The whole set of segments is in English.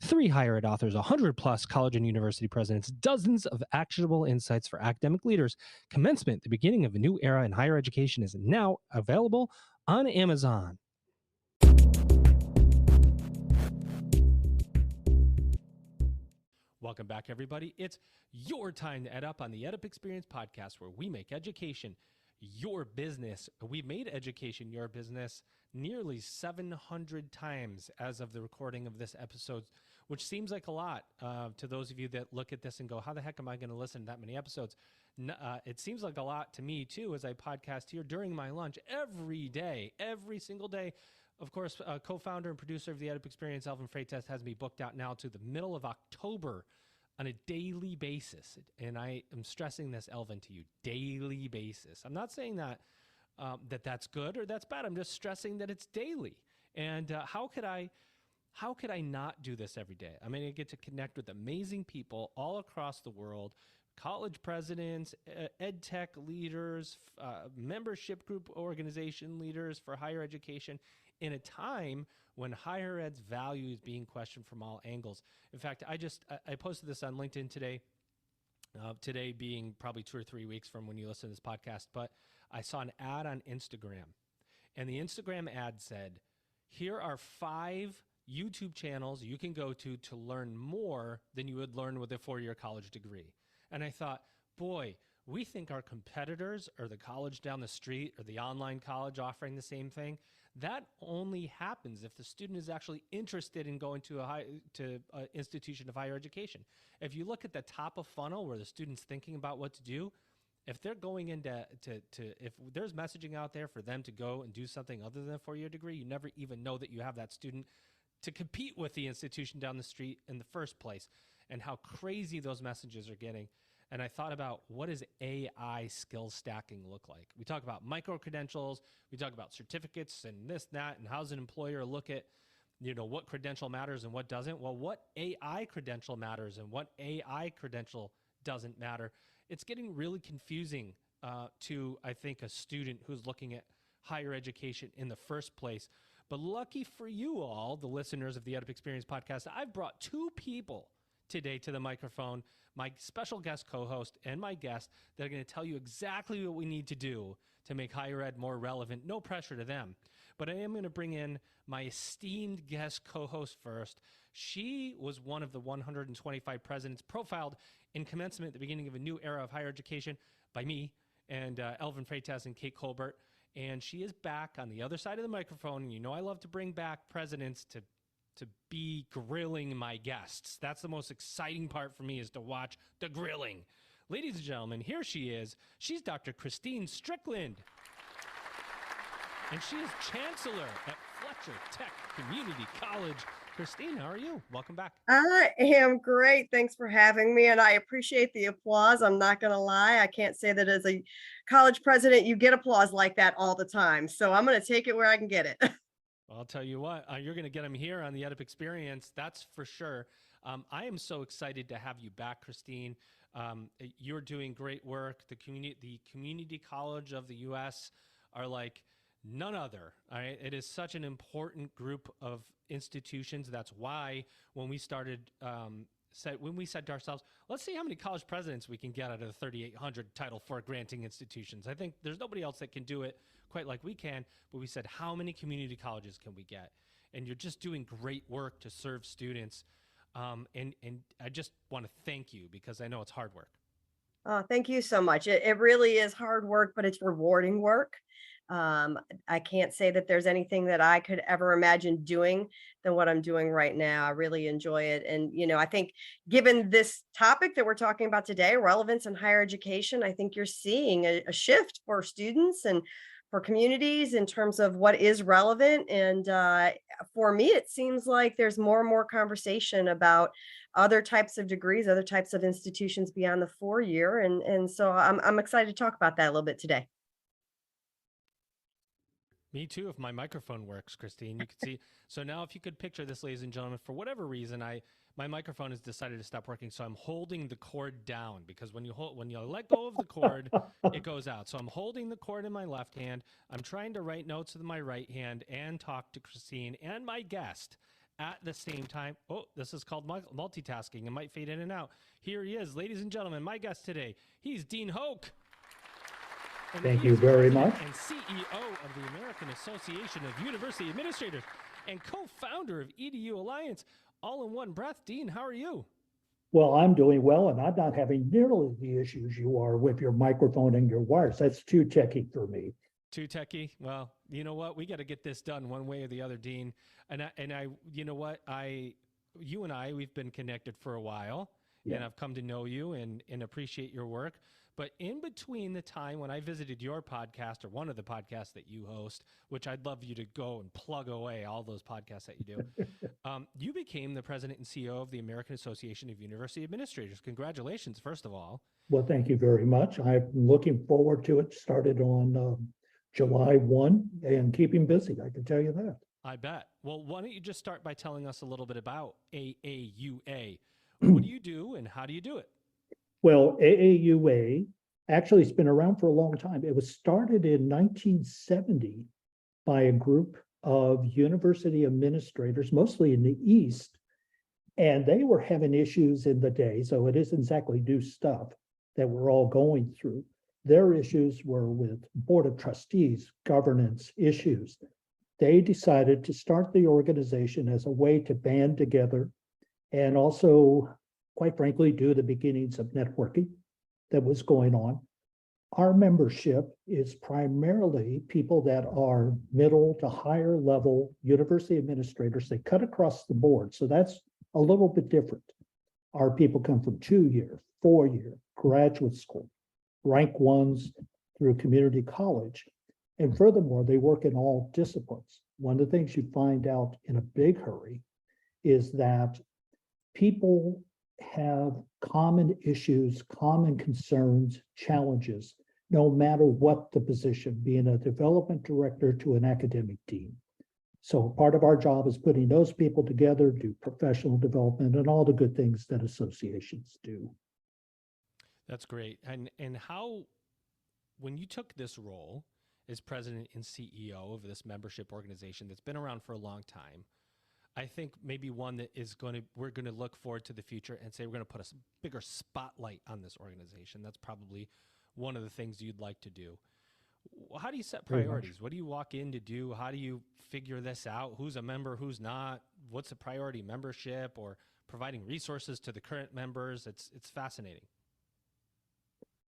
3 higher ed authors, 100 plus college and university presidents, dozens of actionable insights for academic leaders. Commencement, the beginning of a new era in higher education, is now available on Amazon. Welcome back, everybody. It's your time to EdUp on the EdUp Experience podcast, where we make education your business. We've made education your business nearly 700 times as of the recording of this episode, which seems like a lot to those of you that look at this and go, how the heck am I going to listen to that many episodes? It seems like a lot to me, too, as I podcast here during my lunch every day, every single day. Of course, co-founder and producer of the EdUp Experience, Elvin Freitas, has me booked out now to the middle of October on a daily basis. And I am stressing this, Elvin, to you, daily basis. I'm not saying that that's good or that's bad. I'm just stressing that it's daily. And how could I not do this every day? I mean, I get to connect with amazing people all across the world, college presidents, ed tech leaders, membership group organization leaders for higher education, in a time when higher ed's value is being questioned from all angles. In fact, I posted this on LinkedIn today, today being probably 2 or 3 weeks from when you listen to this podcast, but I saw an ad on Instagram, and the Instagram ad said, here are 5 YouTube channels you can go to learn more than you would learn with a 4-year college degree. And I thought, boy, we think our competitors are the college down the street or the online college offering the same thing. That only happens if the student is actually interested in going to an institution of higher education. If you look at the top of funnel where the student's thinking about what to do, if they're going into if there's messaging out there for them to go and do something other than a 4-year degree, you never even know that you have that student to compete with the institution down the street in the first place, and how crazy those messages are getting. And I thought about, what does AI skill stacking look like? We talk about micro-credentials, we talk about certificates and this, that, and how's an employer look at, what credential matters and what doesn't? Well, what AI credential matters and what AI credential doesn't matter? It's getting really confusing to, I think, a student who's looking at higher education in the first place. But lucky for you all, the listeners of the EdUp Experience podcast, I've brought 2 people today to the microphone, my special guest co-host and my guest, that are going to tell you exactly what we need to do to make higher ed more relevant. No pressure to them. But I am going to bring in my esteemed guest co-host first. She was one of the 125 presidents profiled in Commencement at the beginning of a new era of higher education by me and Elvin Freitas and Kate Colbert. And she is back on the other side of the microphone. And I love to bring back presidents to be grilling my guests. That's the most exciting part for me, is to watch the grilling. Ladies and gentlemen, here she is. She's Dr. Christine Strickland. And she is Chancellor at Fletcher Tech Community College. Christine, how are you? Welcome back. I am great. Thanks for having me. And I appreciate the applause. I'm not going to lie. I can't say that as a college president, you get applause like that all the time. So I'm going to take it where I can get it. Well, I'll tell you what, you're going to get them here on the EdUp Experience. That's for sure. I am so excited to have you back, Christine. You're doing great work. The community college of the U.S. are like none other. All right? It is such an important group of institutions. That's why when we started, when we said to ourselves, let's see how many college presidents we can get out of the 3,800 Title IV granting institutions. I think there's nobody else that can do it quite like we can, but we said, how many community colleges can we get? And you're just doing great work to serve students. And I just want to thank you, because I know it's hard work. Oh, thank you so much. It really is hard work, but it's rewarding work. I can't say that there's anything that I could ever imagine doing than what I'm doing right now. I really enjoy it. And, I think given this topic that we're talking about today, relevance in higher education, I think you're seeing a shift for students and for communities in terms of what is relevant. And for me, it seems like there's more and more conversation about other types of degrees, other types of institutions beyond the 4-year. And so I'm excited to talk about that a little bit today. Me too, if my microphone works, Christine. You can see. So now if you could picture this, ladies and gentlemen, for whatever reason, my microphone has decided to stop working. So I'm holding the cord down, because when you let go of the cord, it goes out. So I'm holding the cord in my left hand. I'm trying to write notes with my right hand and talk to Christine and my guest at the same time. Oh, this is called multitasking. It might fade in and out. Here he is, ladies and gentlemen, my guest today. He's Dean Hoke. And Thank he you is very President much. and CEO of the American Association of University Administrators and co-founder of EDU Alliance. All in one breath. Dean, how are you? Well, I'm doing well, and I'm not having nearly the issues you are with your microphone and your wires. That's too techy for me. Too techie? Well, you know what? We got to get this done one way or the other, Dean. And I, you know what? You and I, we've been connected for a while, Yeah. and I've come to know you and appreciate your work. But in between the time when I visited your podcast or one of the podcasts that you host, which I'd love you to go and plug away all those podcasts that you do, you became the president and CEO of the American Association of University Administrators. Congratulations, first of all. Well, thank you very much. I'm looking forward to it. Started on July 1 and keeping busy, I can tell you that. I bet. Well, why don't you just start by telling us a little bit about AAUA? What do you do and how do you do it? Well, AAUA, actually, it's been around for a long time. It was started in 1970 by a group of university administrators, mostly in the East, and they were having issues in the day, so it isn't exactly new stuff that we're all going through. Their issues were with board of trustees, governance issues. They decided to start the organization as a way to band together and also, quite frankly, do the beginnings of networking that was going on. Our membership is primarily people that are middle to higher level university administrators. They cut across the board, so that's a little bit different. Our people come from 2-year, 4-year, graduate school, rank ones through community college. And furthermore, they work in all disciplines. One of the things you find out in a big hurry is that people have common issues, common concerns, challenges, no matter what the position, being a development director to an academic dean. So part of our job is putting those people together, do professional development and all the good things that associations do. That's great. And how, when you took this role as president and CEO of this membership organization that's been around for a long time, I think maybe one that is we're going to look forward to the future and say we're going to put a bigger spotlight on this organization. That's probably one of the things you'd like to do. How do you set priorities? What do you walk in to do? How do you figure this out? Who's a member, who's not? What's a priority, membership or providing resources to the current members? It's fascinating.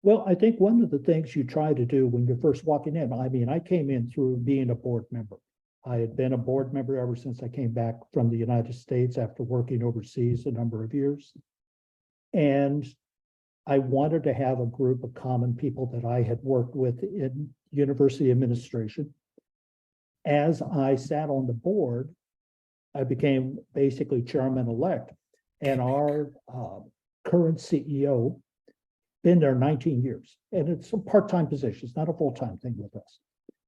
Well, I think one of the things you try to do when you're first walking in, I mean, I came in through being a board member. I had been a board member ever since I came back from the United States after working overseas a number of years. And I wanted to have a group of common people that I had worked with in university administration. As I sat on the board, I became basically chairman-elect, and our current CEO been there 19 years, and it's a part-time position. It's not a full-time thing with us.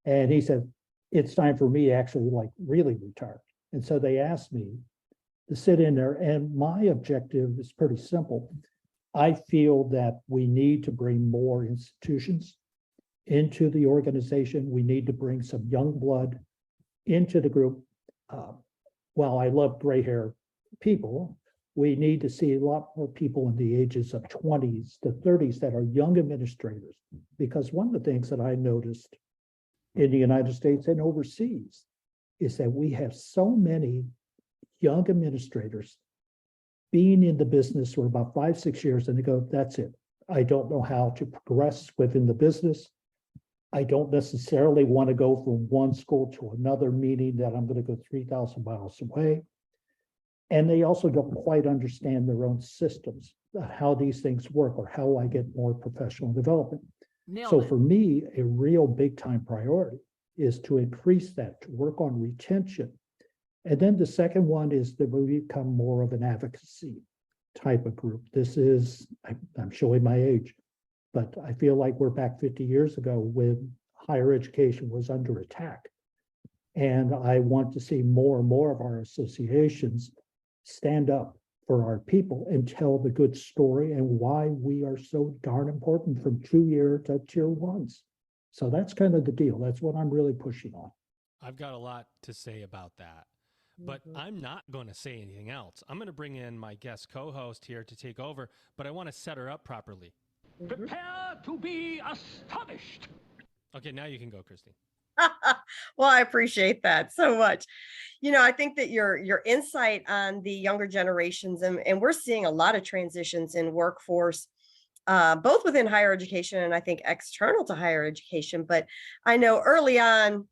And he said, it's time for me to actually like really retire. And so they asked me to sit in there, and my objective is pretty simple. I feel that we need to bring more institutions into the organization. We need to bring some young blood into the group. While I love gray hair people, we need to see a lot more people in the ages of 20s to 30s that are young administrators. Because one of the things that I noticed in the United States and overseas is that we have so many young administrators being in the business for about 5-6 years, and they go, that's it. I don't know how to progress within the business. I don't necessarily want to go from one school to another, meaning that I'm going to go 3,000 miles away. And they also don't quite understand their own systems, how these things work, or how I get more professional development. So for me, a real big time priority is to increase that, to work on retention. And then the second one is that we become more of an advocacy type of group. This is, I'm showing my age, but I feel like we're back 50 years ago when higher education was under attack. And I want to see more and more of our associations stand up for our people and tell the good story and why we are so darn important from 2-year to tier ones. So that's kind of the deal. That's what I'm really pushing on. I've got a lot to say about that. But I'm not going to say anything else. I'm going to bring in my guest co-host here to take over, but I want to set her up properly. Prepare to be astonished. Okay, now you can go, Christine. Well, I appreciate that so much. I think that your insight on the younger generations, and we're seeing a lot of transitions in workforce, both within higher education and I think external to higher education. But I know early on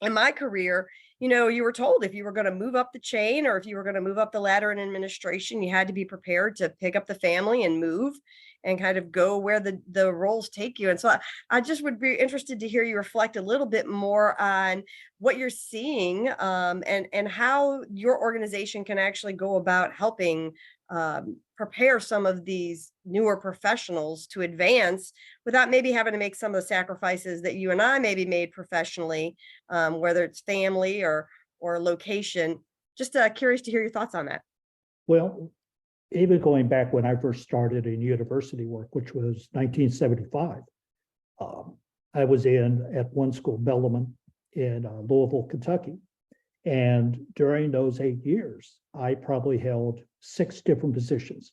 in my career, you were told if you were going to move up the chain or if you were going to move up the ladder in administration, you had to be prepared to pick up the family and move and kind of go where the roles take you. And so I just would be interested to hear you reflect a little bit more on what you're seeing, and how your organization can actually go about helping prepare some of these newer professionals to advance without maybe having to make some of the sacrifices that you and I maybe made professionally, whether it's family or location. Just curious to hear your thoughts on that. Well, even going back when I first started in university work, which was 1975, I was at one school, Bellarmine, in Louisville, Kentucky. And during those 8 years, I probably held 6 different positions.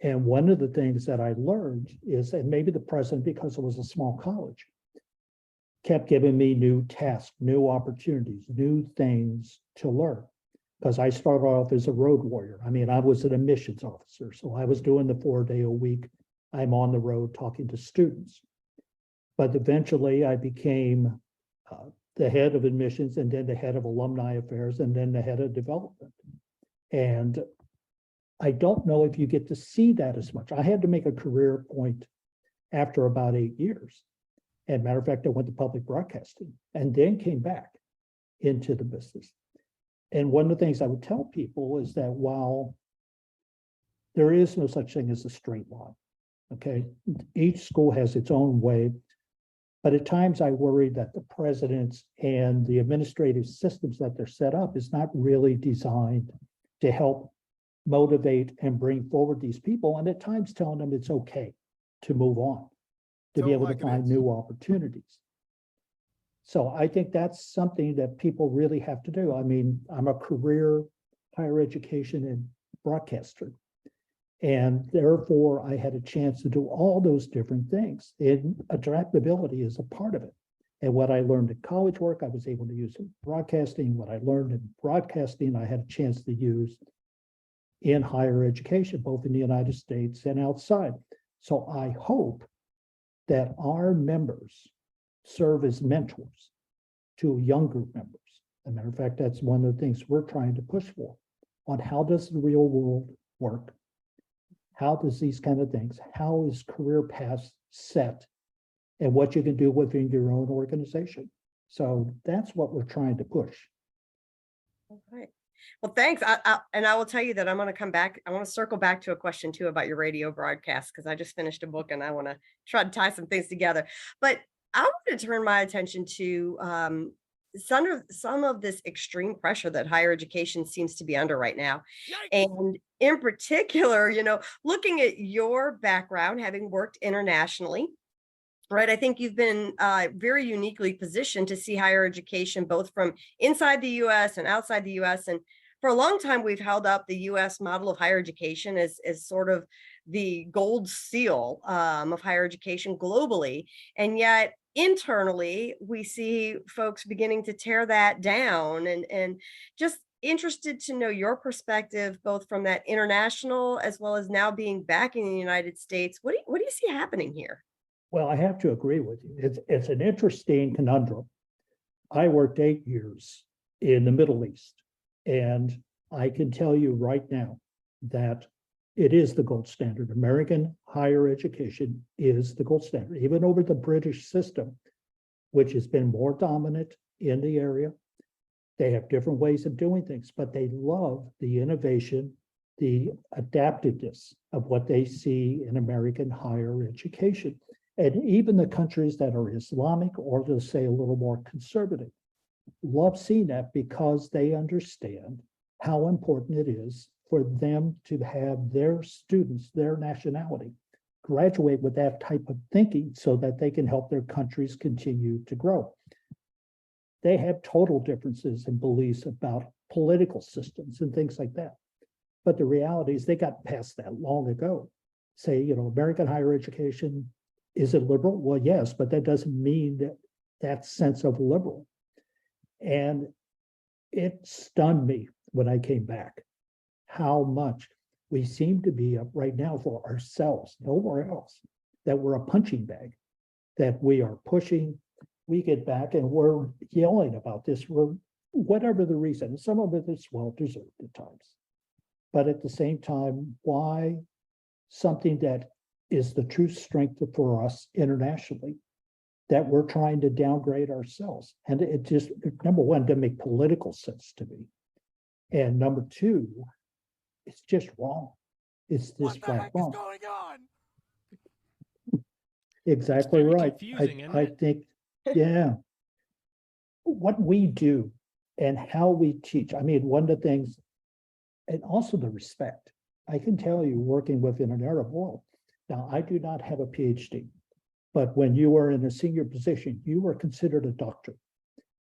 And one of the things that I learned is, and maybe the president, because it was a small college, kept giving me new tasks, new opportunities, new things to learn. Because I started off as a road warrior. I mean, I was an admissions officer, so I was doing the 4-day-a-week. I'm on the road talking to students. But eventually I became the head of admissions, and then the head of alumni affairs, and then the head of development. And I don't know if you get to see that as much. I had to make a career point after about 8 years. And matter of fact, I went to public broadcasting and then came back into the business. And one of the things I would tell people is that while there is no such thing as a straight line, okay, each school has its own way. But at times I worry that the presidents and the administrative systems that they're set up is not really designed to help motivate and bring forward these people. And at times telling them it's okay to move on, to be able to find new opportunities. So I think that's something that people really have to do. I mean, I'm a career higher education and broadcaster. And therefore, I had a chance to do all those different things. And adaptability is a part of it. And what I learned in college work, I was able to use in broadcasting. What I learned in broadcasting, I had a chance to use in higher education, both in the United States and outside. So I hope that our members serve as mentors to younger members. As a matter of fact, that's one of the things we're trying to push for on how does the real world work? How does these kind of things, how is career paths set, and what you can do within your own organization. So that's what we're trying to push. All right. Well, thanks. I will tell you that I'm going to come back. I want to circle back to a question too about your radio broadcast, because I just finished a book and I want to try to tie some things together. But I want to turn my attention to some of this extreme pressure that higher education seems to be under right now. And in particular, looking at your background, having worked internationally, right? I think you've been very uniquely positioned to see higher education, both from inside the US and outside the US. And for a long time, we've held up the US model of higher education as sort of the gold seal of higher education globally. And yet internally, we see folks beginning to tear that down, and just interested to know your perspective, both from that international as well as now being back in the United States. What do you see happening here? Well, I have to agree with you. It's an interesting conundrum. I worked 8 years in the Middle East, and I can tell you right now that it is the gold standard. American higher education is the gold standard, even over the British system, which has been more dominant in the area. They have different ways of doing things, but they love the innovation, the adaptiveness of what they see in American higher education. And even the countries that are Islamic, or to say a little more conservative, love seeing that because they understand how important it is for them to have their students, their nationality, graduate with that type of thinking so that they can help their countries continue to grow. They have total differences in beliefs about political systems and things like that. But the reality is they got past that long ago. Say, American higher education, is it liberal? Well, yes, but that doesn't mean that sense of liberal. And it stunned me when I came back, how much we seem to be up right now for ourselves, nowhere else, that we're a punching bag, that we are pushing. We get back and we're yelling about this, we're whatever the reason. Some of it is well-deserved at times. But at the same time, why something that is the true strength for us internationally, that we're trying to downgrade ourselves? And it just, number one, doesn't make political sense to me. And number two, it's just wrong. It's just flat wrong. What the heck is going on? Exactly very right. confusing, isn't I it? think, yeah. What we do and how we teach. I mean, one of the things, and also the respect. I can tell you, working within an Arab world. Now, I do not have a PhD, but when you are in a senior position, you are considered a doctor,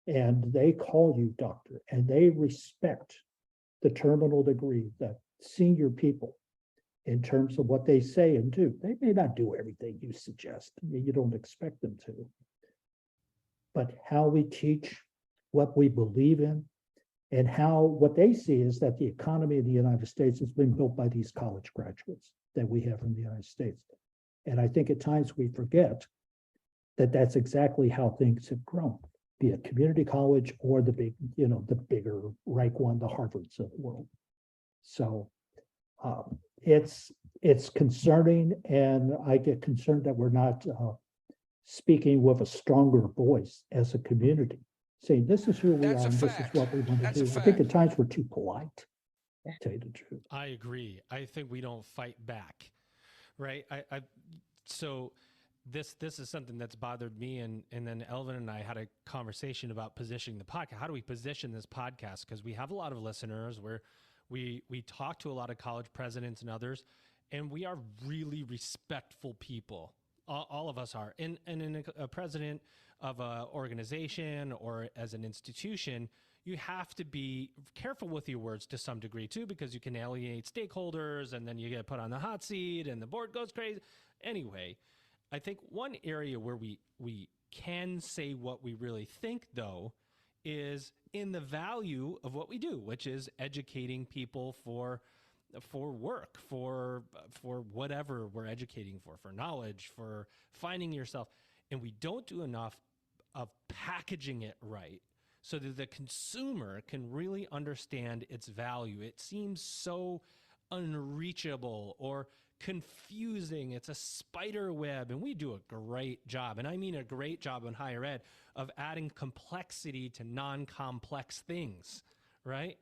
and they call you doctor, and they respect the terminal degree, that senior people, in terms of what they say and do. They may not do everything you suggest. You don't expect them to. But how we teach, what we believe in, and how what they see is that the economy of the United States has been built by these college graduates that we have in the United States. And I think at times we forget that that's exactly how things have grown, be it community college or the big, the bigger rank one, the Harvards of the world. So it's concerning, and I get concerned that we're not speaking with a stronger voice as a community, saying this is who we are and this is what we want to do. I think at times we're too polite, to tell you the truth. I agree. I think we don't fight back, right? So this is something that's bothered me, and then Elvin and I had a conversation about positioning the podcast. How do we position this podcast? Because we have a lot of listeners where we talk to a lot of college presidents and others, and we are really respectful people. All of us are. And in a president of an organization or as an institution, you have to be careful with your words to some degree too, because you can alienate stakeholders and then you get put on the hot seat and the board goes crazy. Anyway, I think one area where we can say what we really think, though, is in the value of what we do, which is educating people for work, for whatever we're educating for knowledge, for finding yourself. And we don't do enough of packaging it right so that the consumer can really understand its value. It seems so unreachable or confusing. It's a spider web, and we do a great job, and I mean a great job in higher ed, of adding complexity to non-complex things, right?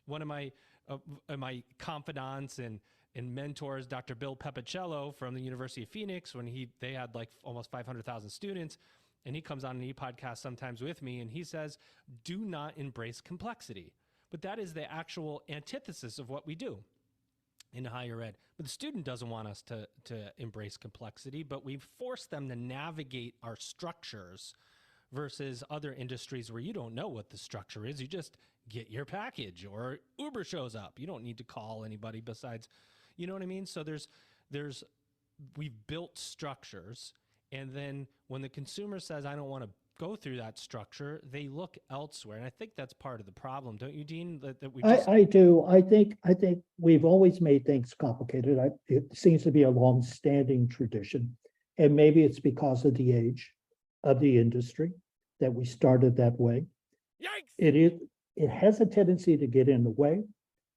One of my confidants and mentors, Dr. Bill Pepicello from the University of Phoenix, when they had like almost 500,000 students, and he comes on an e-podcast sometimes with me, and he says, do not embrace complexity. But that is the actual antithesis of what we do in higher ed. But the student doesn't want us to embrace complexity, but we force them to navigate our structures versus other industries where you don't know what the structure is. You just get your package, or Uber shows up. You don't need to call anybody besides, you know what I mean? So we've built structures, and then when the consumer says, I don't want to go through that structure, they look elsewhere. And I think that's part of the problem, don't you, Dean? I do. I think we've always made things complicated. It seems to be a long-standing tradition, and maybe it's because of the age of the industry that we started that way. Yikes! It has a tendency to get in the way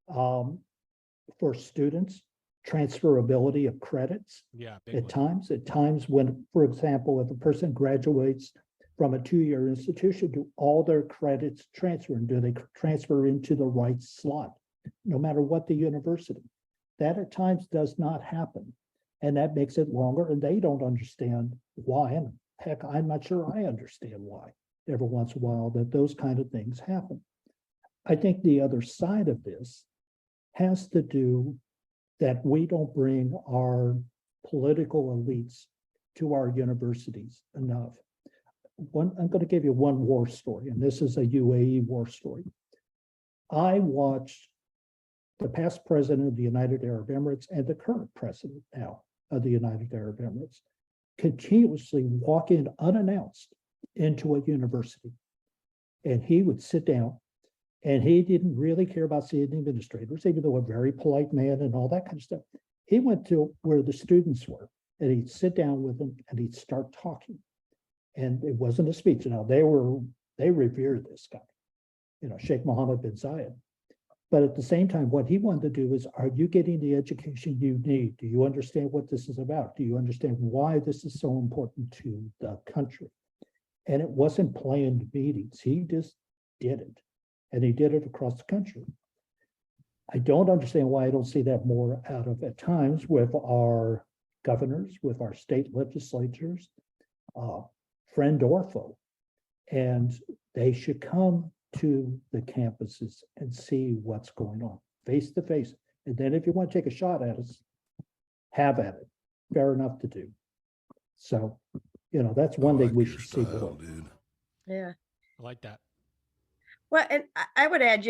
for students, transferability of credits. Yeah, big At one. times when, for example, if a person graduates from a 2-year institution, do all their credits transfer, and do they transfer into the right slot, no matter what the university? That at times does not happen, and that makes it longer, and they don't understand why. And heck, I'm not sure I understand why every once in a while that those kind of things happen. I think the other side of this has to do that we don't bring our political elites to our universities enough. I'm going to give you one war story, and this is a UAE war story. I watched the past president of the United Arab Emirates and the current president now of the United Arab Emirates continuously walk in unannounced into a university. And he would sit down, and he didn't really care about seeing the administrators, even though a very polite man and all that kind of stuff. He went to where the students were, and he'd sit down with them and he'd start talking. And it wasn't a speech. Now they revered this guy, Sheikh Mohammed bin Zayed. But at the same time, what he wanted to do is, are you getting the education you need? Do you understand what this is about? Do you understand why this is so important to the country? And it wasn't planned meetings. He just did it. And he did it across the country. I don't understand why I don't see that more out of at times with our governors, with our state legislatures, friend or foe. And they should come to the campuses and see what's going on face to face. And then if you want to take a shot at us, have at it. Fair enough to do. So, that's one thing we should see more. Yeah. I like that. Well, and I would add,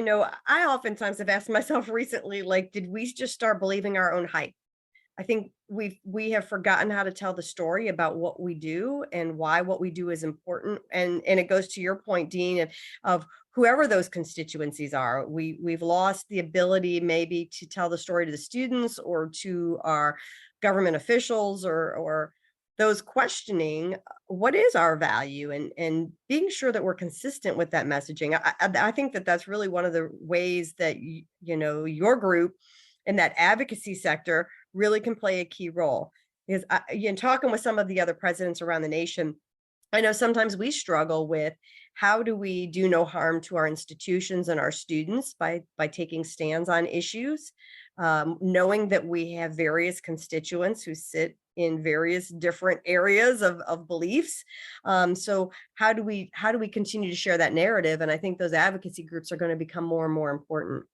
I oftentimes have asked myself recently, like, did we just start believing our own hype? I think we have forgotten how to tell the story about what we do and why what we do is important. And it goes to your point, Dean, of whoever those constituencies are. We've lost the ability maybe to tell the story to the students or to our government officials or those questioning what is our value and being sure that we're consistent with that messaging. I think that's really one of the ways that your group in that advocacy sector really can play a key role. Because talking with some of the other presidents around the nation, I know sometimes we struggle with how do we do no harm to our institutions and our students by taking stands on issues, knowing that we have various constituents who sit in various different areas of beliefs. So how do we continue to share that narrative? And I think those advocacy groups are going to become more and more important.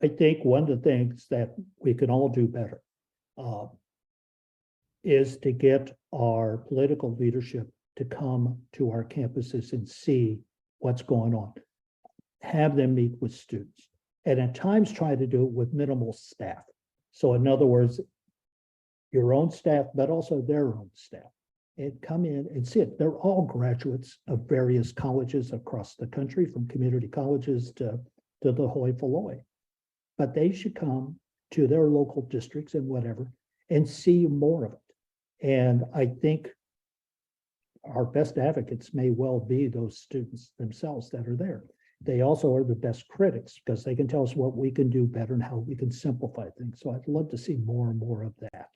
I think one of the things that we can all do better is to get our political leadership to come to our campuses and see what's going on. Have them meet with students, and at times try to do it with minimal staff. So in other words, your own staff, but also their own staff, and come in and see it. They're all graduates of various colleges across the country, from community colleges to the hoi polloi. But they should come to their local districts and whatever and see more of it. And I think our best advocates may well be those students themselves that are there. They also are the best critics because they can tell us what we can do better and how we can simplify things. So I'd love to see more and more of that.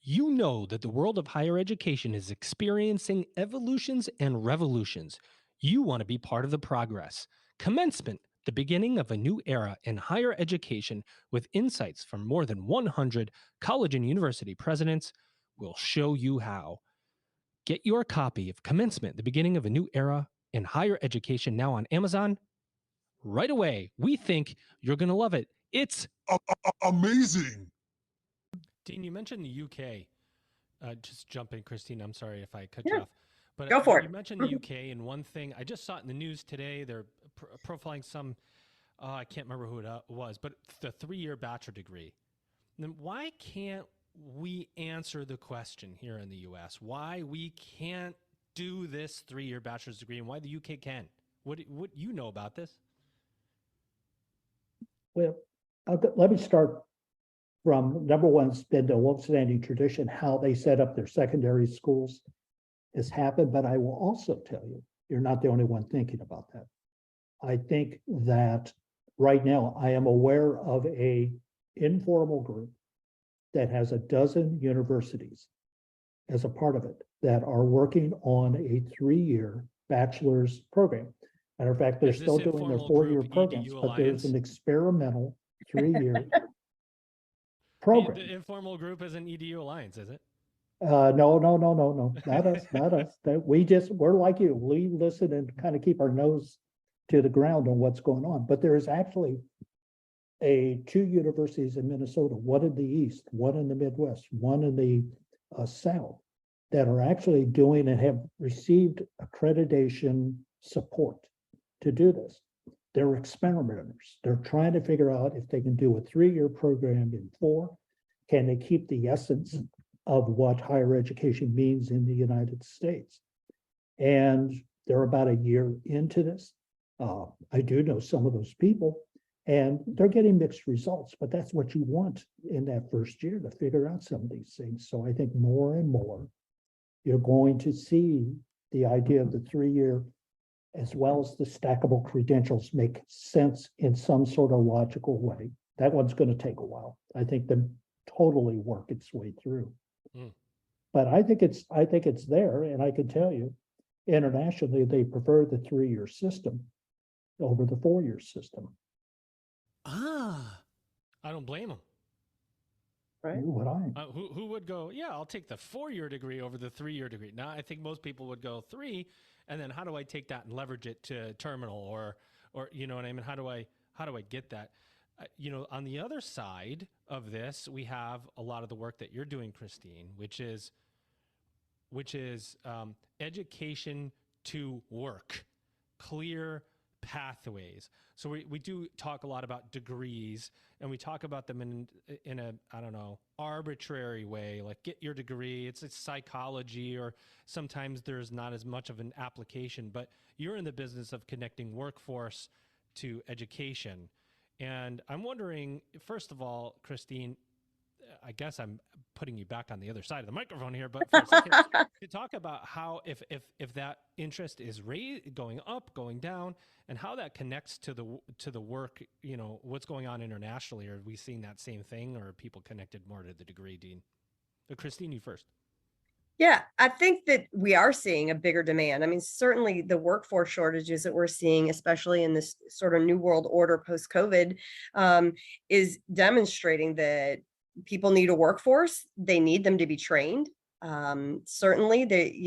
You know that the world of higher education is experiencing evolutions and revolutions. You want to be part of the progress. Commencement, the beginning of a new era in higher education with insights from more than 100 college and university presidents, will show you how. Get your copy of Commencement, the beginning of a new era in higher education now on Amazon right away. We think you're going to love it. It's amazing. Dean, you mentioned the UK. Just jump in, Christine. I'm sorry if I cut Yeah. you off. But Go for it. You mentioned the UK, and one thing, I just saw it in the news today. They're profiling some, I can't remember who it was, but the 3-year bachelor degree. And then why can't we answer the question here in the US? Why we can't do this 3-year bachelor's degree, and why the UK can? What you know about this? Well, let me start from number one. It's been a long-standing tradition how they set up their secondary schools has happened, but I will also tell you, you're not the only one thinking about that. I think that right now I am aware of a informal group that has a dozen universities as a part of it that are working on a 3-year bachelor's program. Matter of fact, they're still doing their 4-year programs, but there's an experimental 3-year program. The informal group isn't EDU Alliance, is it? No, not us, not us. We're like you. We listen and kind of keep our nose to the ground on what's going on. But there is actually 2 universities in Minnesota, one in the East, one in the Midwest, one in the South, that are actually doing and have received accreditation support to do this. They're experimenters. They're trying to figure out if they can do a 3-year program in 4. Can they keep the essence of what higher education means in the United States? And they're about a year into this. I do know some of those people, and they're getting mixed results, but that's what you want in that first year, to figure out some of these things. So I think more and more, you're going to see the idea of the 3-year, as well as the stackable credentials, make sense in some sort of logical way. That one's going to take a while. I think them totally work its way through. But I think it's there, and I can tell you, internationally, they prefer the 3-year system over the 4-year system. I don't blame them. Right. Who would I? Who would go, yeah, I'll take the 4-year degree over the 3-year degree. Now, I think most people would go 3, and then how do I take that and leverage it to terminal, or you know what I mean? How do I get that? On the other side of this, we have a lot of the work that you're doing, Christine, which is education to work, clear pathways. So we do talk a lot about degrees, and we talk about them in a, I don't know, arbitrary way, like get your degree. It's psychology, or sometimes there's not as much of an application, but you're in the business of connecting workforce to education. And I'm wondering, first of all, Christine, I guess I'm putting you back on the other side of the microphone here, but for a second, to talk about how, if that interest is going up, going down, and how that connects to the work, what's going on internationally. Are we seeing that same thing, or are people connected more to the degree, Dean? Christine, you first. Yeah, I think that we are seeing a bigger demand. I mean, certainly the workforce shortages that we're seeing, especially in this sort of new world order post-COVID, is demonstrating that people need a workforce. They need them to be trained. Certainly,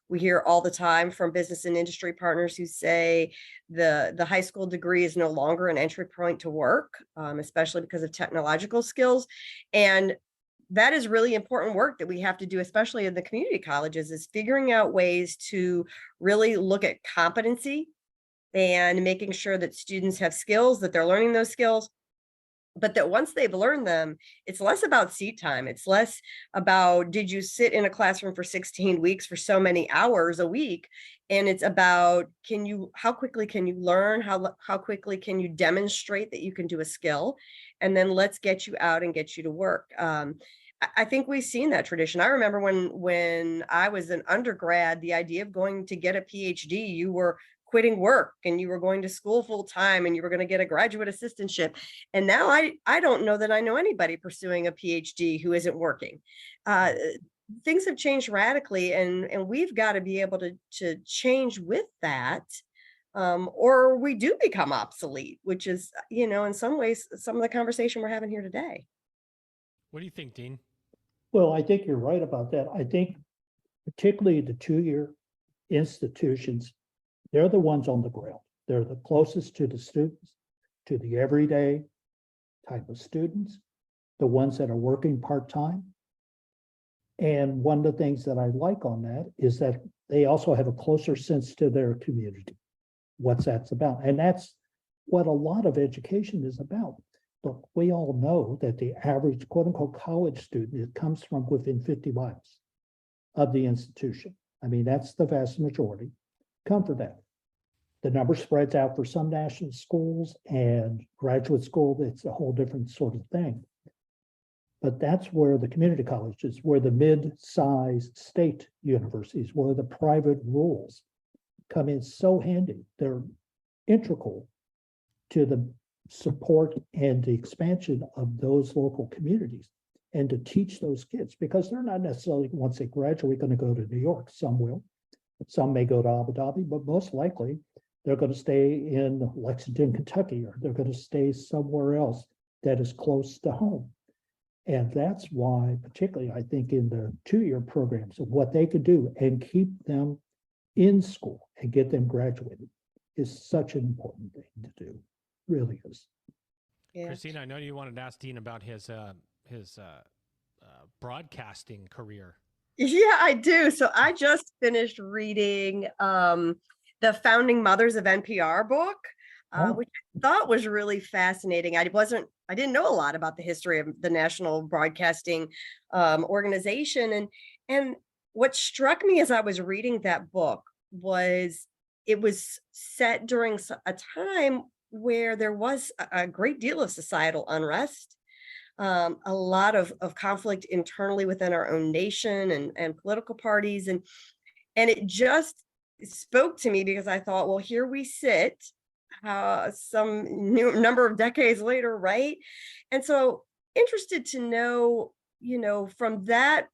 we hear all the time from business and industry partners who say the high school degree is no longer an entry point to work, especially because of technological skills. And that is really important work that we have to do, especially in the community colleges, is figuring out ways to really look at competency and making sure that students have skills, that they're learning those skills, but that once they've learned them, it's less about seat time. It's less about, did you sit in a classroom for 16 weeks for so many hours a week? And it's about, how quickly can you learn? How quickly can you demonstrate that you can do a skill? And then let's get you out and get you to work. I think we've seen that tradition. I remember when I was an undergrad, the idea of going to get a PhD, you were quitting work and you were going to school full time and you were going to get a graduate assistantship. And now I don't know that I know anybody pursuing a PhD who isn't working. Things have changed radically, and we've got to be able to change with that. Or we do become obsolete, which is, in some ways, some of the conversation we're having here today. What do you think, Dean? Well, I think you're right about that. I think particularly the 2-year institutions, they're the ones on the ground. They're the closest to the students, to the everyday type of students, the ones that are working part-time. And one of the things that I like on that is that they also have a closer sense to their community, what that's about. And that's what a lot of education is about. Look, we all know that the average quote unquote college student, it comes from within 50 miles of the institution. I mean, that's the vast majority. Come for that. The number spreads out for some national schools and graduate school. It's a whole different sort of thing. But that's where the community colleges, where the mid-sized state universities, where the private rules come in so handy. They're integral to the support and the expansion of those local communities, and to teach those kids, because they're not necessarily, once they graduate, going to go to New York. Some will, some may go to Abu Dhabi, but most likely they're going to stay in Lexington, Kentucky, or they're going to stay somewhere else that is close to home. And that's why, particularly, I think in the 2-year programs, of what they could do and keep them in school and get them graduated is such an important thing to do. Really is. Yeah. Christina, I know you wanted to ask Dean about his broadcasting career. Yeah, I do. So I just finished reading the Founding Mothers of NPR book, Oh, which I thought was really fascinating. I didn't know a lot about the history of the National Broadcasting organization. And what struck me as I was reading that book was it was set during a time where there was a great deal of societal unrest, a lot of conflict internally within our own nation and political parties. And it just spoke to me because I thought, well, here we sit some new number of decades later, right? And so interested to know, from that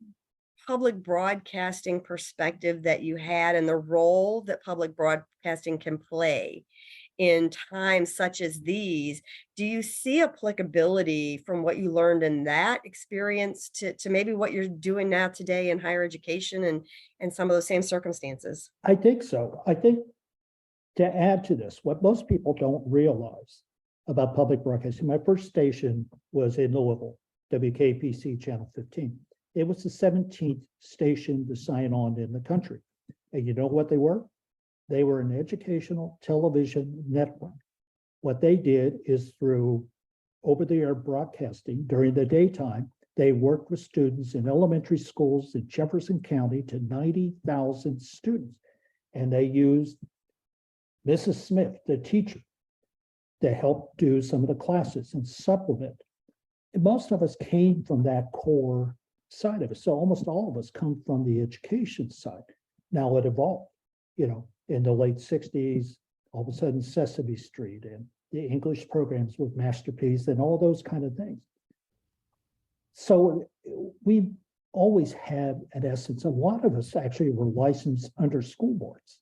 public broadcasting perspective that you had and the role that public broadcasting can play in times such as these, do you see applicability from what you learned in that experience to maybe what you're doing now today in higher education and some of those same circumstances? I think so. I think to add to this, what most people don't realize about public broadcasting, my first station was in Louisville, WKPC Channel 15. It was the 17th station to sign on in the country. And you know what they were? They were an educational television network. What they did is through over-the-air broadcasting during the daytime, they worked with students in elementary schools in Jefferson County to 90,000 students. And they used Mrs. Smith, the teacher, to help do some of the classes and supplement. And most of us came from that core side of it. So almost all of us come from the education side. Now it evolved, in the late 60s, all of a sudden Sesame Street and the English programs with Master P's and all those kind of things. So we always had, in essence, a lot of us actually were licensed under school boards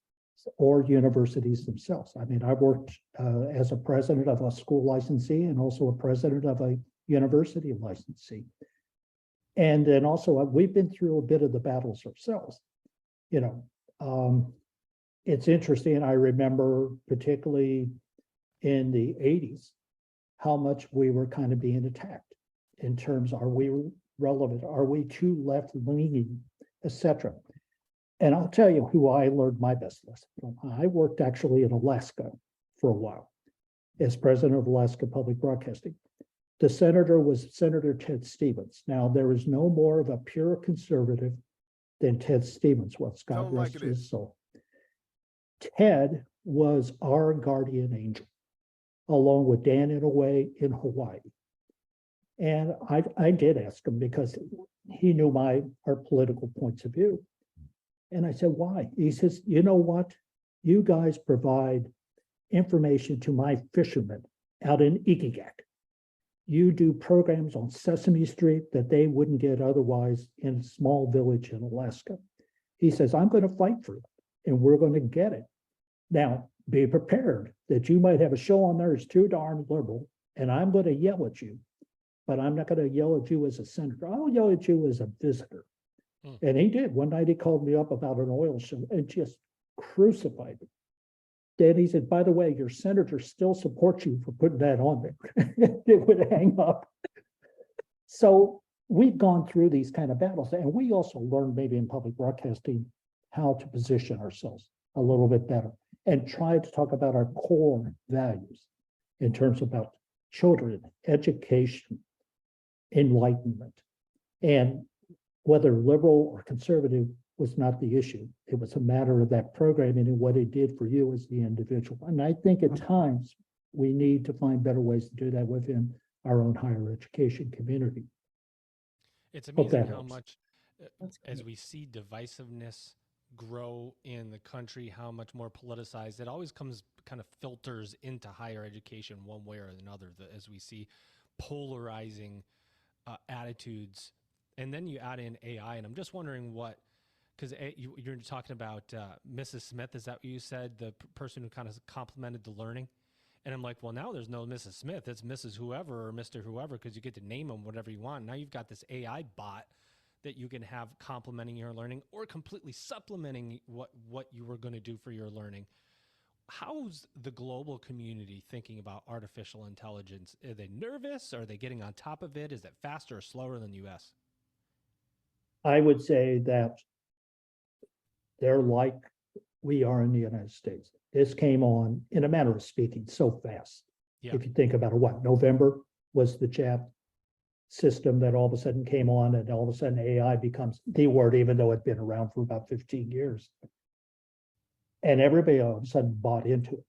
or universities themselves. I mean, I worked as a president of a school licensee and also a president of a university licensee. And then also, we've been through a bit of the battles ourselves. It's interesting. I remember particularly in the 80s, how much we were kind of being attacked in terms, are we relevant? Are we too left leaning, etc. And I'll tell you who I learned my best lesson from. I worked actually in Alaska for a while as president of Alaska Public Broadcasting. The senator was Senator Ted Stevens. Now, there is no more of a pure conservative than Ted Stevens was. God rest his soul. Ted was our guardian angel, along with Dan Inouye in Hawaii. And I did ask him because he knew our political points of view. And I said, why? He says, you know what? You guys provide information to my fishermen out in Ikigak. You do programs on Sesame Street that they wouldn't get otherwise in a small village in Alaska. He says, I'm going to fight for it, and we're going to get it. Now, be prepared that you might have a show on there that's too darn liberal, and I'm going to yell at you, but I'm not going to yell at you as a senator. I'll yell at you as a visitor. And he did. One night he called me up about an oil show and just crucified me. Then he said, by the way, your senator still supports you for putting that on there. It would hang up. So we've gone through these kind of battles, and we also learned maybe in public broadcasting how to position ourselves a little bit better and try to talk about our core values in terms about children, education, enlightenment. And whether liberal or conservative was not the issue. It was a matter of that programming and what it did for you as the individual. And I think at times we need to find better ways to do that within our own higher education community. It's amazing how helps. much, as we see divisiveness grow in the country, how much more politicized it always kind of filters into higher education one way or another, as we see polarizing attitudes. And then you add in AI, and I'm just wondering because you're talking about Mrs. Smith, is that what you said? The person who kind of complemented the learning? And I'm like, well, now there's no Mrs. Smith. It's Mrs. Whoever or Mr. Whoever, because you get to name them whatever you want. Now you've got this AI bot that you can have complementing your learning or completely supplementing what you were going to do for your learning. How's the global community thinking about artificial intelligence? Are they nervous? Are they getting on top of it? Is it faster or slower than the U.S.? I would say that they're like we are in the United States. This came on, in a manner of speaking, so fast. Yeah. If you think about it, what, November was the chat system that all of a sudden came on, and all of a sudden AI becomes the word, even though it'd been around for about 15 years. And everybody all of a sudden bought into it.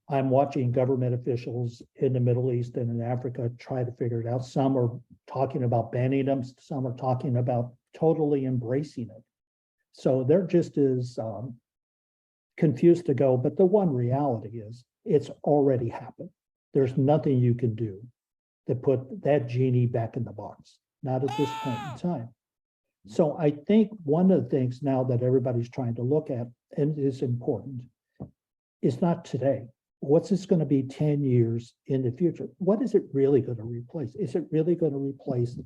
I'm watching government officials in the Middle East and in Africa try to figure it out. Some are talking about banning them. Some are talking about totally embracing it. So they're just as confused to go. But the one reality is it's already happened. There's nothing you can do to put that genie back in the box, not at this point in time. So I think one of the things now that everybody's trying to look at, and is important, is not today. What's this going to be 10 years in the future? What is it really going to replace? Is it really going to replace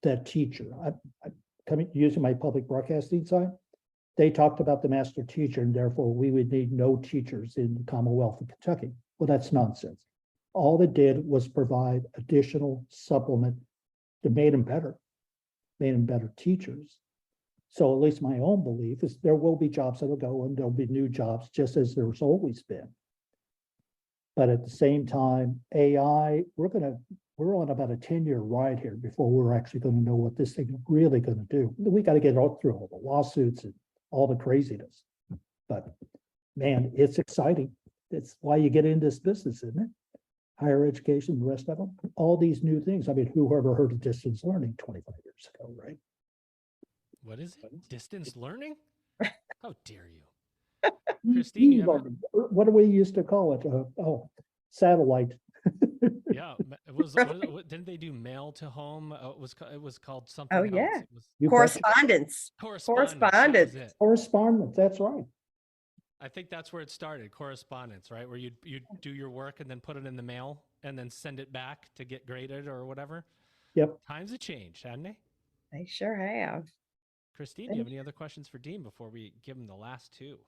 that teacher? Using my public broadcasting side, they talked about the master teacher, and therefore we would need no teachers in the Commonwealth of Kentucky. Well, that's nonsense. All it did was provide additional supplement that made them better teachers. So at least my own belief is there will be jobs that'll go, and there'll be new jobs, just as there's always been. But at the same time, AI, we're on about a 10-year ride here before we're actually going to know what this thing is really going to do. We got to get through all the lawsuits and all the craziness. But man, it's exciting. It's why you get into this business, isn't it? Higher education, the rest of them, all these new things. I mean, who ever heard of distance learning 25 years ago, right? What is it? Distance learning? How dare you? Christine, you ever... What do we used to call it? Satellite. Yeah, didn't they do mail to home? It was called something. Oh, else. yeah. It was Correspondence. correspondence. Correspondence, that's right. I think that's where it started. Correspondence, right? Where you do your work and then put it in the mail and then send it back to get graded or whatever. Yep. Times have changed, haven't they? They sure have. Christine, do you have any other questions for Dean before we give him the last two?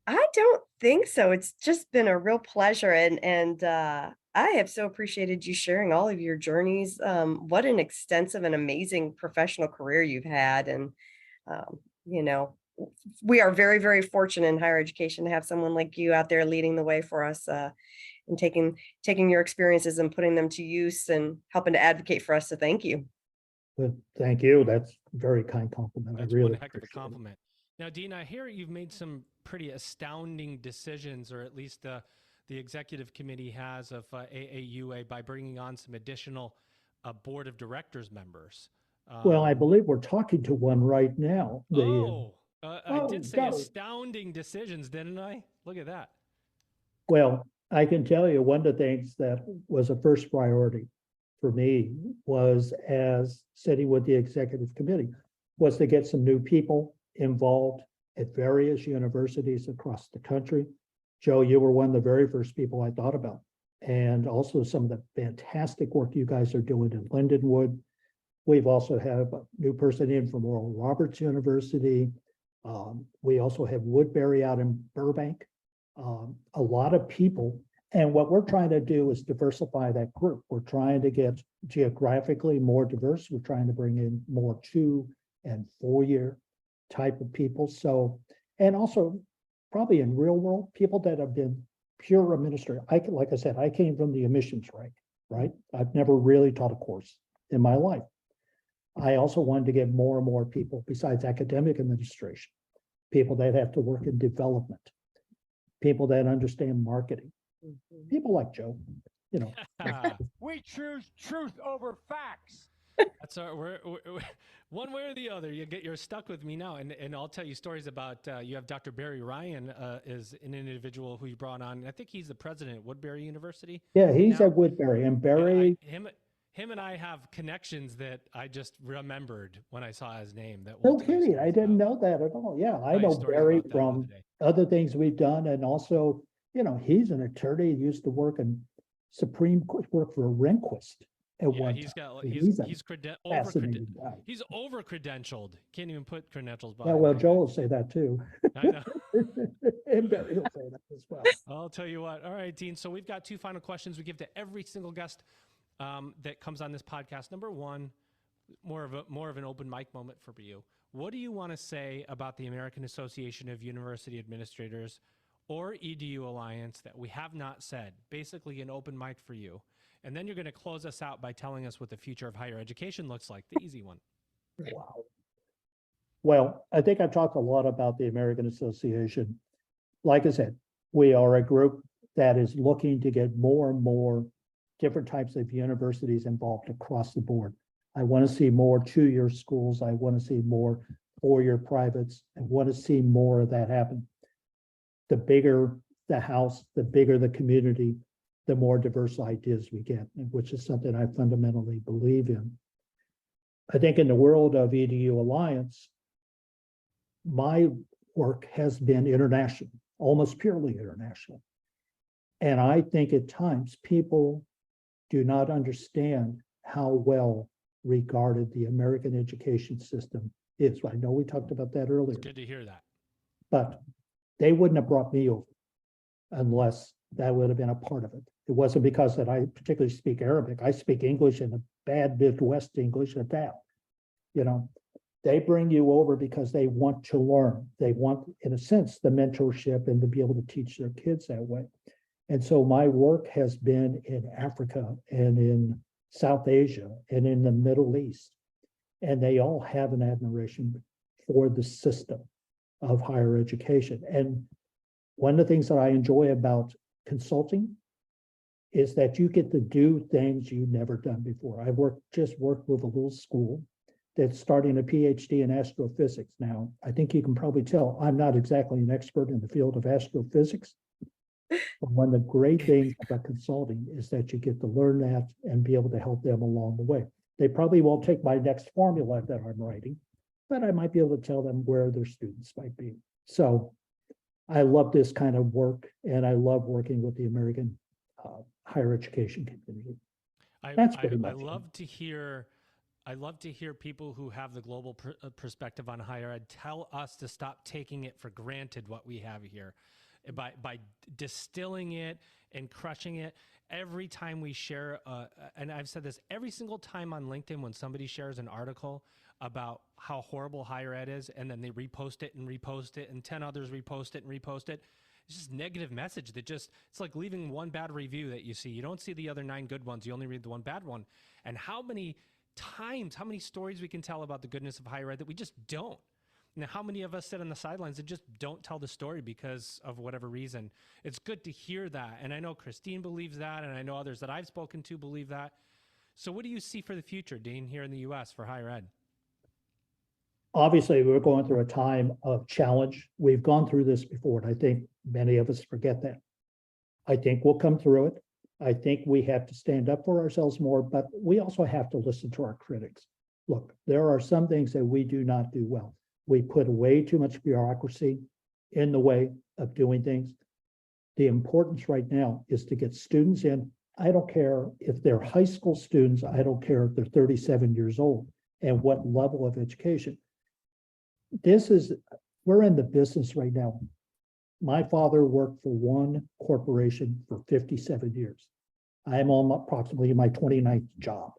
I don't think so. It's just been a real pleasure, and I have so appreciated you sharing all of your journeys. What an extensive and amazing professional career you've had, and you know, we are very, very fortunate in higher education to have someone like you out there leading the way for us, and taking your experiences and putting them to use and helping to advocate for us. So thank you. Well, thank you. That's a very kind compliment. That's I really one heck of a appreciate it. compliment. Now, Dean, I hear you've made some pretty astounding decisions, or at least the executive committee has, of AAUA by bringing on some additional board of directors members. Well, I believe we're talking to one right now. I did say astounding decisions, didn't I? Look at that. Well, I can tell you one of the things that was a first priority for me was, as sitting with the executive committee, was to get some new people involved at various universities across the country. Joe, you were one of the very first people I thought about, and also some of the fantastic work you guys are doing in Lindenwood. We've also have a new person in from Oral Roberts University. We also have Woodbury out in Burbank. A lot of people. And what we're trying to do is diversify that group. We're trying to get geographically more diverse. We're trying to bring in more 2- and 4-year type of people. So, and also probably in real world, people that have been pure administrative. Like I said, I came from the admissions rank, right? I've never really taught a course in my life. I also wanted to get more and more people besides academic administration, people that have to work in development, people that understand marketing, people like Joe, you know. We choose truth over facts. That's we're one way or the other. You're stuck with me now, and I'll tell you stories about. You have Dr. Barry Ryan is an individual who you brought on. I think he's the president at Woodbury University. Yeah, he's at Woodbury, and Barry. Him and I have connections that I just remembered when I saw his name. That No kidding, I didn't know that at all. Yeah, I know Barry from other things we've done, and also, you know, he's an attorney. He used to work in Supreme Court, work for Rehnquist. He's over credentialed. Can't even put credentials by. Yeah, well, Joe will say that too. I know. And Barry will say that as well. I'll tell you what. All right, Dean. So we've got 2 final questions we give to every single guest that comes on this podcast. Number 1, more of an open mic moment for you. What do you want to say about the American Association of University Administrators or EDU Alliance that we have not said? Basically an open mic for you. And then you're going to close us out by telling us what the future of higher education looks like, the easy one. Wow. Well, I think I've talked a lot about the American Association. Like I said, we are a group that is looking to get more and more different types of universities involved across the board. I want to see more two-year schools. I want to see more four-year privates. I want to see more of that happen. The bigger the house, the bigger the community, the more diverse ideas we get, which is something I fundamentally believe in. I think in the world of EDU Alliance, my work has been international, almost purely international. And I think at times people do not understand how well regarded the American education system is. I know we talked about that earlier. It's good to hear that. But they wouldn't have brought me over unless that would have been a part of it. It wasn't because that I particularly speak Arabic. I speak English and a bad Midwest English at that. You know, they bring you over because they want to learn. They want, in a sense, the mentorship and to be able to teach their kids that way. And so my work has been in Africa and in South Asia and in the Middle East. And they all have an admiration for the system of higher education. And one of the things that I enjoy about consulting is that you get to do things you've never done before. I've just worked with a little school that's starting a PhD in astrophysics. Now, I think you can probably tell I'm not exactly an expert in the field of astrophysics. But one of the great things about consulting is that you get to learn that and be able to help them along the way. They probably won't take my next formula that I'm writing, but I might be able to tell them where their students might be. So I love this kind of work, and I love working with the American higher education community. That's pretty much I love to hear people who have the global perspective on higher ed tell us to stop taking it for granted what we have here by distilling it and crushing it. Every time we share, and I've said this every single time on LinkedIn, when somebody shares an article about how horrible higher ed is, and then they repost it and repost it, and 10 others repost it and repost it. It's just negative message that it's like leaving one bad review that you see. You don't see the other 9 good ones. You only read the one bad one. And how many stories we can tell about the goodness of higher ed that we just don't. Now, how many of us sit on the sidelines and just don't tell the story because of whatever reason? It's good to hear that. And I know Christine believes that, and I know others that I've spoken to believe that. So what do you see for the future, Dean, here in the U.S. for higher ed? Obviously, we're going through a time of challenge. We've gone through this before, and I think many of us forget that. I think we'll come through it. I think we have to stand up for ourselves more, but we also have to listen to our critics. Look, there are some things that we do not do well. We put way too much bureaucracy in the way of doing things. The importance right now is to get students in. I don't care if they're high school students. I don't care if they're 37 years old and what level of education. We're in the business right now. My father worked for one corporation for 57 years. I am on approximately my 29th job,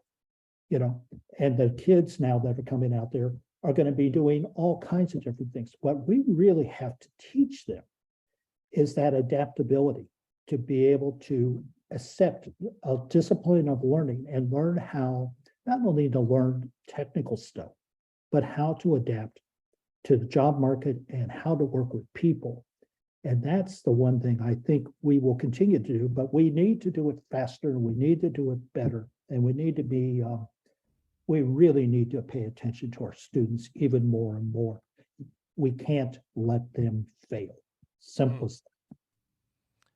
and the kids now that are coming out there are going to be doing all kinds of different things. What we really have to teach them is that adaptability, to be able to accept a discipline of learning and learn how, not only to learn technical stuff, but how to adapt to the job market and how to work with people. And that's the one thing I think we will continue to do, but we need to do it faster. We need to do it better. And we need to be, we really need to pay attention to our students even more and more. We can't let them fail. Simplest.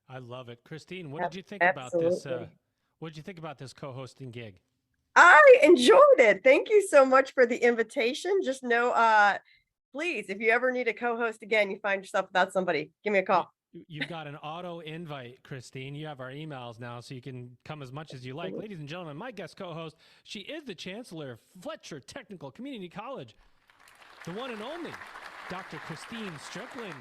I love it. Christine, what did you think about this? What did you think about this co-hosting gig? I enjoyed it. Thank you so much for the invitation. Just know, please, if you ever need a co-host again, you find yourself without somebody, give me a call. You've got an auto invite, Christine. You have our emails now, so you can come as much as you like. Ladies and gentlemen, my guest co-host, she is the chancellor of Fletcher Technical Community College, the one and only Dr. Christine Strickland.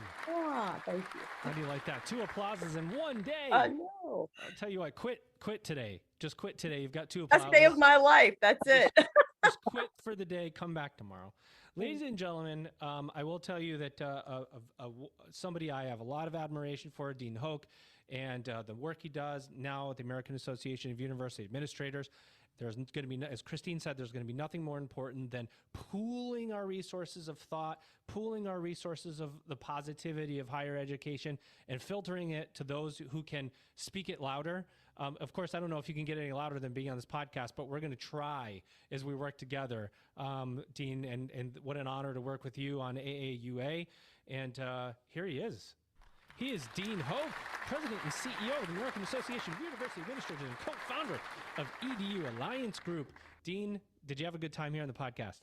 Thank you. How do you like that? 2 applauses in one day. I know. I'll tell you what, quit today. Just quit today. You've got 2 applauses. Best day of my life. That's it. Just quit for the day. Come back tomorrow. Ladies and gentlemen, I will tell you that somebody I have a lot of admiration for, Dean Hoke, and the work he does now at the American Association of University Administrators. There's going to be, as Christine said, there's going to be nothing more important than pooling our resources of thought, pooling our resources of the positivity of higher education, and filtering it to those who can speak it louder. Of course, I don't know if you can get any louder than being on this podcast, but we're going to try as we work together, Dean, and what an honor to work with you on AAUA. And here he is. He is Dean Hoke, President and CEO of the American Association of University Administrators and co-founder of EDU Alliance Group. Dean, did you have a good time here on the podcast?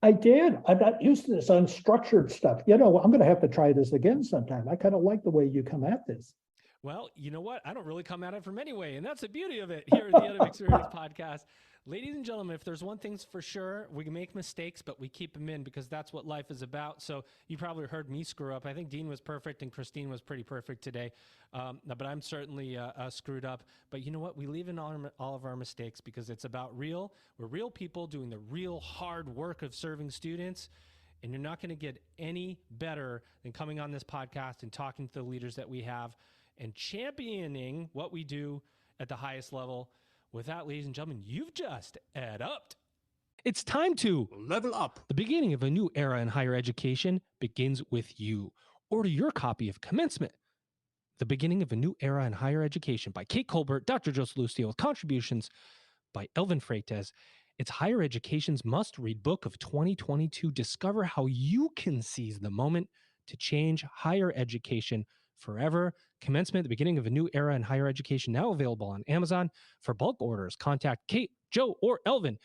I did. I'm not used to this unstructured stuff. I'm going to have to try this again sometime. I kind of like the way you come at this. Well, you know what? I don't really come at it from anyway, and that's the beauty of it here at the EdUp Experience Podcast. Ladies and gentlemen, if there's one thing for sure, we can make mistakes, but we keep them in because that's what life is about. So you probably heard me screw up. I think Dean was perfect and Christine was pretty perfect today, but I'm certainly screwed up. But you know what? We leave in all of our mistakes because it's about we're real people doing the real hard work of serving students. And you're not going to get any better than coming on this podcast and talking to the leaders that we have and championing what we do at the highest level. With that, ladies and gentlemen, you've just EdUp'd. It's time to Level up. The beginning of a new era in higher education begins with you. Order your copy of Commencement, The Beginning of a New Era in Higher Education by Kate Colbert, Dr. Joseph Lucio, with contributions by Elvin Freitas. It's higher education's must-read book of 2022. Discover how you can seize the moment to change higher education forever. Commencement, The Beginning of a New Era in Higher Education, now available on Amazon. For bulk orders, contact Kate, Joe, or Elvin